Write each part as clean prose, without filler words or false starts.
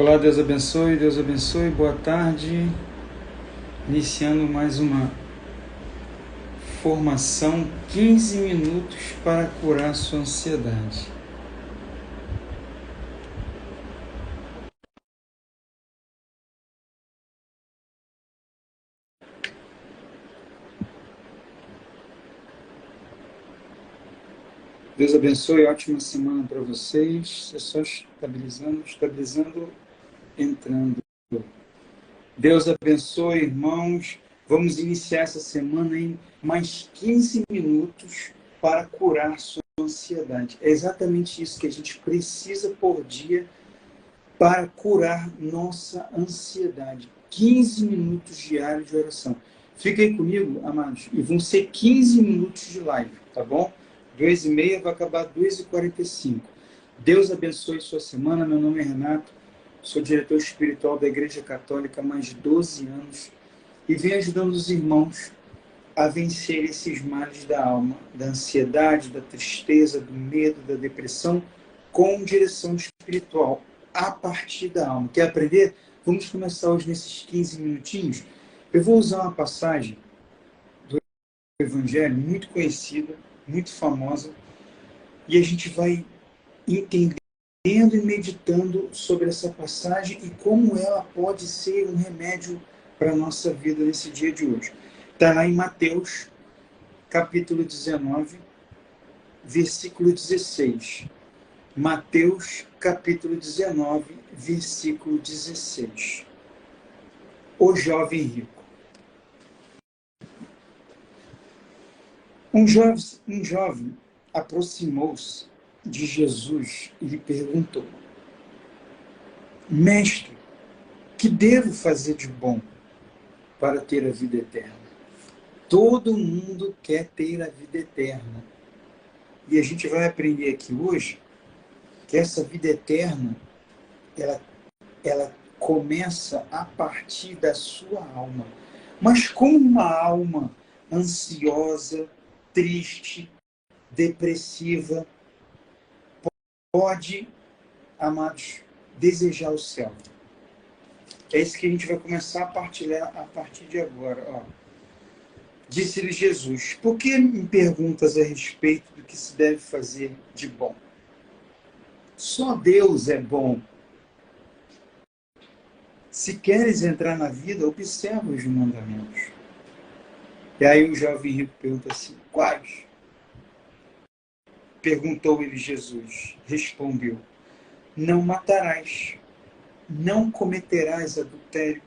Olá, Deus abençoe, boa tarde. Iniciando mais uma formação, 15 minutos para curar sua ansiedade. Deus abençoe, ótima semana para vocês. É só estabilizando, entrando. Deus abençoe, irmãos. Vamos iniciar essa semana em mais 15 minutos para curar sua ansiedade. É exatamente isso que a gente precisa por dia para curar nossa ansiedade. 15 minutos diários de oração. Fica aí comigo, amados, e vão ser 15 minutos de live, tá bom? 2h30, vai acabar 2h45. Deus abençoe sua semana. Meu nome é Renato, sou diretor espiritual da Igreja Católica há mais de 12 anos e venho ajudando os irmãos a vencer esses males da alma, da ansiedade, da tristeza, do medo, da depressão, com direção espiritual, a partir da alma. Quer aprender? Vamos começar hoje nesses 15 minutinhos. Eu vou usar uma passagem do Evangelho muito conhecida, muito famosa, e a gente vai entendendo e meditando sobre essa passagem e como ela pode ser um remédio para a nossa vida nesse dia de hoje. Está lá em Mateus, capítulo 19, versículo 16. Mateus, capítulo 19, versículo 16. O jovem rico. Um jovem aproximou-se de Jesus e lhe perguntou: Mestre, que devo fazer de bom para ter a vida eterna? Todo mundo quer ter a vida eterna. E a gente vai aprender aqui hoje que essa vida eterna, ela começa a partir da sua alma. Mas como uma alma ansiosa, triste, depressiva pode, amados, desejar o céu? É isso que a gente vai começar a partilhar a partir de agora. Ó. Disse-lhe Jesus: por que me perguntas a respeito do que se deve fazer de bom? Só Deus é bom. Se queres entrar na vida, observa os mandamentos. E aí o jovem rico pergunta assim: quais? Perguntou-lhe Jesus. Respondeu: não matarás, não cometerás adultério,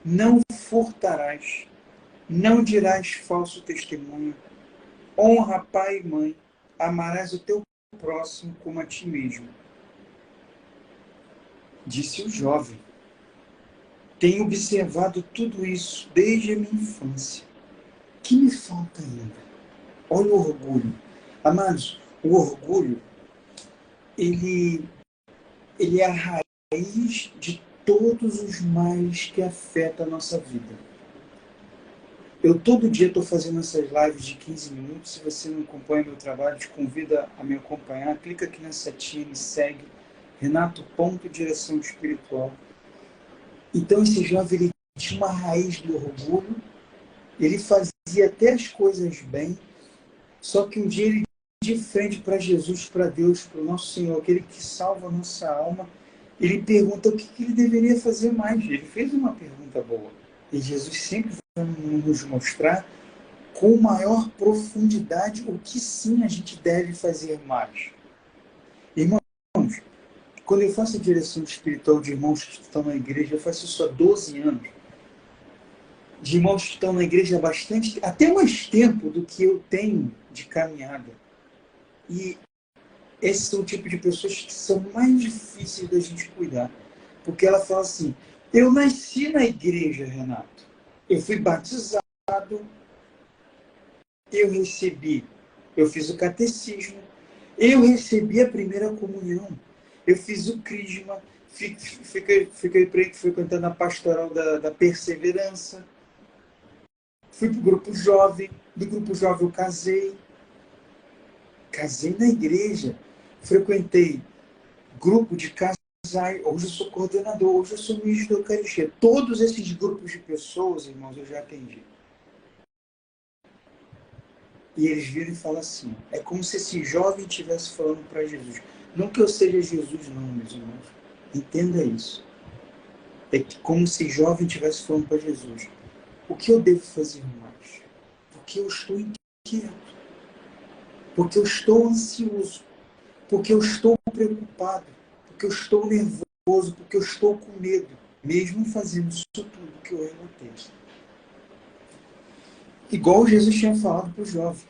não furtarás, não dirás falso testemunho, honra pai e mãe, amarás o teu próximo como a ti mesmo. Disse o jovem: tenho observado tudo isso desde a minha infância. O que me falta ainda? Olha o orgulho. Amados, o orgulho, ele é a raiz de todos os males que afetam a nossa vida. Eu todo dia estou fazendo essas lives de 15 minutos. Se você não acompanha meu trabalho, te convido a me acompanhar. Clica aqui na setinha, me segue. Renato Ponto Direção Espiritual. Então esse jovem, ele tinha uma raiz do orgulho. Ele fazia até as coisas bem. Só que um dia ele, de frente para Jesus, para Deus, para o nosso Senhor, aquele que salva a nossa alma, ele pergunta o que ele deveria fazer mais. Ele fez uma pergunta boa. E Jesus sempre vai nos mostrar com maior profundidade o que sim a gente deve fazer mais. Irmãos, quando eu faço a direção espiritual de irmãos que estão na igreja, eu faço isso há 12 anos. De irmãos que estão na igreja há bastante, até mais tempo do que eu tenho de caminhada. E esses são o tipo de pessoas que são mais difíceis da gente cuidar. Porque ela fala assim: eu nasci na igreja, Renato. Eu fui batizado, eu fiz o catecismo, eu recebi a primeira comunhão, eu fiz o crisma, fiquei frequentando a pastoral da perseverança, fui para o grupo jovem, do grupo jovem eu casei na igreja, frequentei grupo de hoje eu sou coordenador, hoje eu sou ministro da Eucaristia. Todos esses grupos de pessoas, irmãos, eu já atendi. E eles viram e falam assim, é como se esse jovem estivesse falando para Jesus. Não que eu seja Jesus, não, meus irmãos. Entenda isso. É como se jovem estivesse falando para Jesus. O que eu devo fazer mais? Porque eu estou inquieto. Porque eu estou ansioso. Porque eu estou preocupado. Porque eu estou nervoso. Porque eu estou com medo. Mesmo fazendo isso tudo que eu relatei. Igual Jesus tinha falado para o jovem.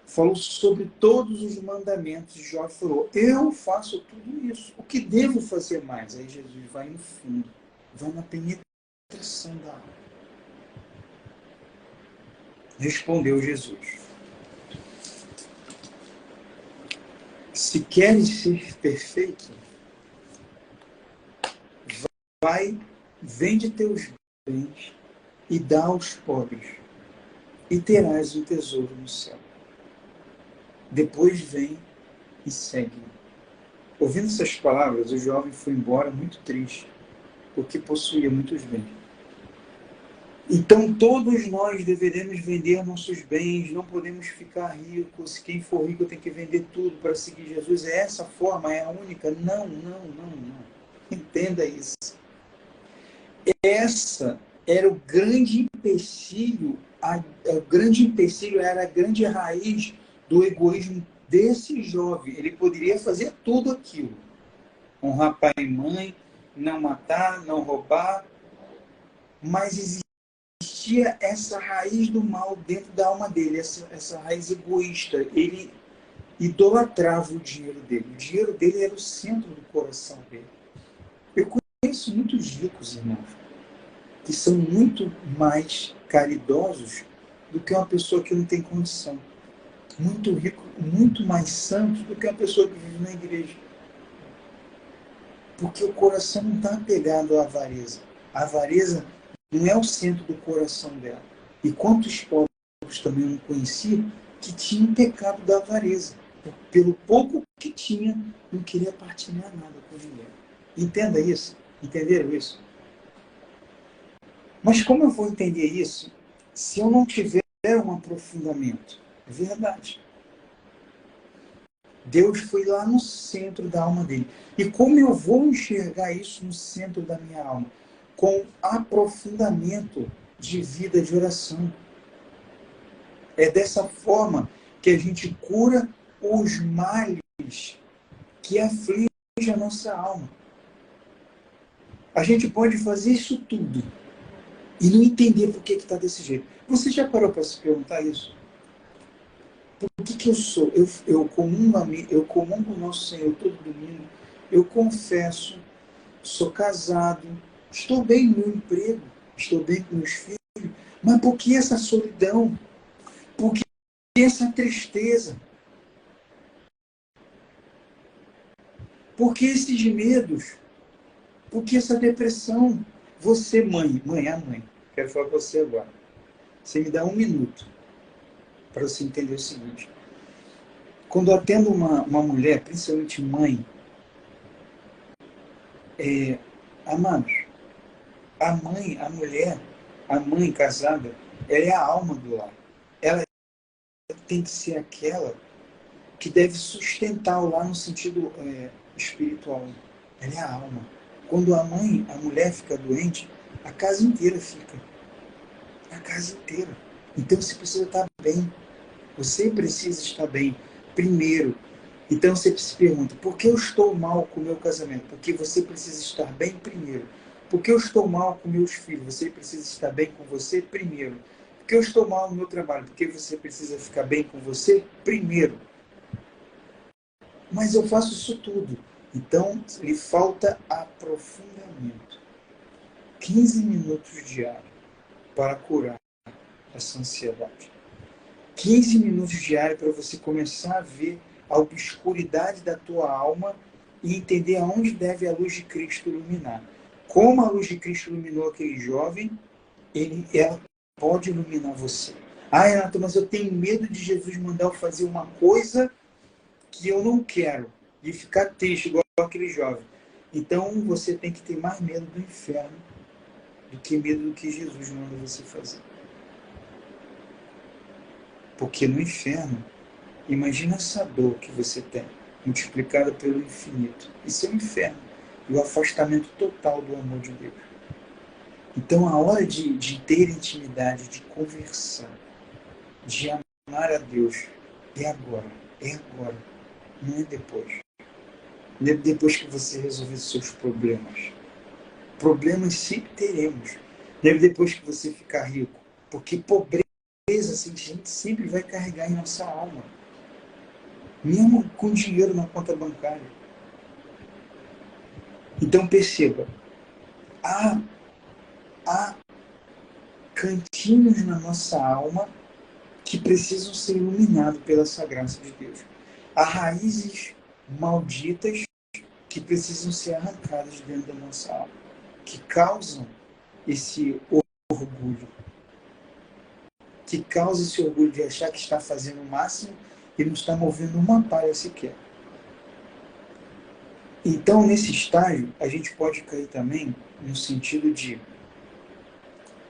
Falou sobre todos os mandamentos. E Jó falou, eu faço tudo isso. O que devo fazer mais? Aí Jesus vai no fundo, vai na penetração da alma. Respondeu Jesus, se queres ser perfeito, vai, vende teus bens e dá aos pobres, e terás um tesouro no céu. Depois vem e segue-me. Ouvindo essas palavras, o jovem foi embora muito triste, porque possuía muitos bens. Então, todos nós deveremos vender nossos bens, não podemos ficar ricos. Quem for rico tem que vender tudo para seguir Jesus. É essa forma, é a única? Não, não, não, não. Entenda isso. Essa era o grande empecilho, o grande empecilho era a grande raiz do egoísmo desse jovem. Ele poderia fazer tudo aquilo. Honrar pai e mãe, não matar, não roubar, mas existia essa raiz do mal dentro da alma dele, essa raiz egoísta. Ele idolatrava o dinheiro dele. O dinheiro dele era o centro do coração dele. Eu conheço muitos ricos, irmãos, que são muito mais caridosos do que uma pessoa que não tem condição. Muito rico, muito mais santo do que uma pessoa que vive na igreja. Porque o coração não está apegado à avareza. A avareza não é o centro do coração dela. E quantos pobres também eu não conheci que tinham pecado da avareza. Pelo pouco que tinha, não queria partilhar nada com ninguém. Entenda isso? Entenderam isso? Mas como eu vou entender isso se eu não tiver um aprofundamento? É verdade. Deus foi lá no centro da alma dele. E como eu vou enxergar isso no centro da minha alma? Com aprofundamento de vida de oração. É dessa forma que a gente cura os males que afligem a nossa alma. A gente pode fazer isso tudo e não entender por que está desse jeito. Você já parou para se perguntar isso? Por que eu sou? Eu comungo o nosso Senhor todo domingo, eu confesso, sou casado, estou bem no meu emprego, estou bem com meus filhos, mas por que essa solidão? Por que essa tristeza? Por que esses medos? Por que essa depressão? Você, mãe, a mãe, quero falar com você agora. Você me dá 1 minuto para você entender o seguinte. Quando eu atendo uma mulher, principalmente mãe, amados, a mãe casada, ela é a alma do lar. Ela tem que ser aquela que deve sustentar o lar no sentido espiritual. Ela é a alma. Quando a mulher fica doente, a casa inteira fica. A casa inteira. Então você precisa estar bem. Você precisa estar bem primeiro. Então você se pergunta, por que eu estou mal com o meu casamento? Porque você precisa estar bem primeiro. Por que eu estou mal com meus filhos? Você precisa estar bem com você primeiro. Por que eu estou mal no meu trabalho? Porque você precisa ficar bem com você primeiro. Mas eu faço isso tudo. Então, lhe falta aprofundamento. 15 minutos diários para curar essa ansiedade. 15 minutos diários para você começar a ver a obscuridade da tua alma e entender aonde deve a luz de Cristo iluminar. Como a luz de Cristo iluminou aquele jovem, ela pode iluminar você. Ah, Renato, mas eu tenho medo de Jesus mandar eu fazer uma coisa que eu não quero e ficar triste igual aquele jovem. Então você tem que ter mais medo do inferno do que medo do que Jesus manda você fazer. Porque no inferno, imagina essa dor que você tem, multiplicada pelo infinito. Isso é um inferno. E o afastamento total do amor de Deus. Então a hora de ter intimidade, de conversar, de amar a Deus, é agora. É agora. Não é depois. Não é depois que você resolver seus problemas. Problemas sempre teremos. Não é depois que você ficar rico. Porque pobreza assim, a gente sempre vai carregar em nossa alma. Mesmo com dinheiro na conta bancária. Então perceba, há cantinhos na nossa alma que precisam ser iluminados pela essa graça de Deus. Há raízes malditas que precisam ser arrancadas dentro da nossa alma, que causam esse orgulho, que causa esse orgulho de achar que está fazendo o máximo e não está movendo uma palha sequer. Então, nesse estágio, a gente pode cair também no sentido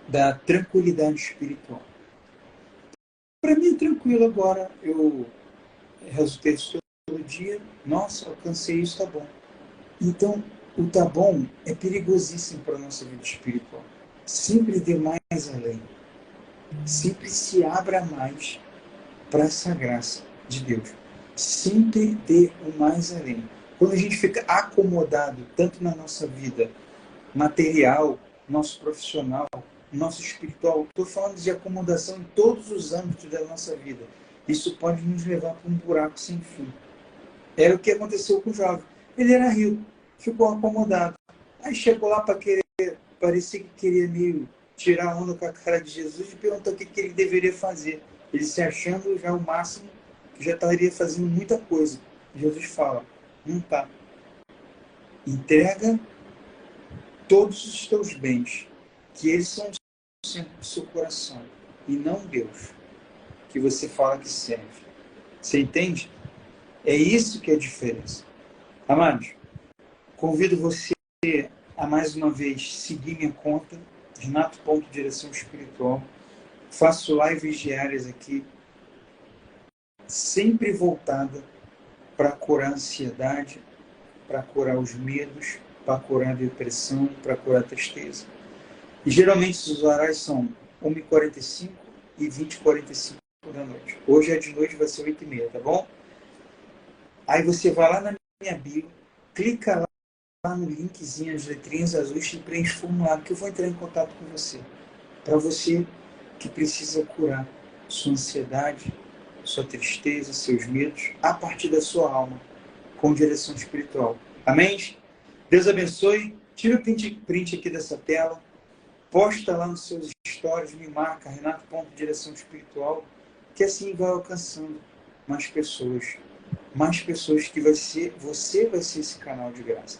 da tranquilidade espiritual. Para mim é tranquilo agora, eu resultei isso todo dia, nossa, alcancei isso, tá bom. Então, o tá bom é perigosíssimo para a nossa vida espiritual. Sempre dê mais além. Sempre se abra mais para essa graça de Deus. Sempre dê o mais além. Quando a gente fica acomodado, tanto na nossa vida material, nosso profissional, nosso espiritual, estou falando de acomodação em todos os âmbitos da nossa vida. Isso pode nos levar para um buraco sem fim. Era o que aconteceu com o jovem. Ele era rico, ficou acomodado. Aí chegou lá para querer, parecia que queria meio tirar onda com a cara de Jesus e perguntou o que ele deveria fazer. Ele se achando já o máximo, que já estaria fazendo muita coisa. Jesus fala, não tá. Entrega todos os teus bens, que eles são o centro do seu coração, e não Deus, que você fala que serve. Você entende? É isso que é a diferença. Amados, convido você a mais uma vez seguir minha conta, Renato.Direção Espiritual. Faço lives diárias aqui, sempre voltada para curar a ansiedade, para curar os medos, para curar a depressão, para curar a tristeza. E geralmente os horários são 1h45 e 20h45 da noite. Hoje é de noite, vai ser 8h30, tá bom? Aí você vai lá na minha bio, clica lá no linkzinho, as letrinhas azuis, e preenche o formulário, que eu vou entrar em contato com você. Para você que precisa curar sua ansiedade, sua tristeza, seus medos, a partir da sua alma, com direção espiritual. Amém? Deus abençoe. Tira o print aqui dessa tela. Posta lá nos seus stories, me marca, Renato.Direção Espiritual, que assim vai alcançando mais pessoas que você vai ser esse canal de graça.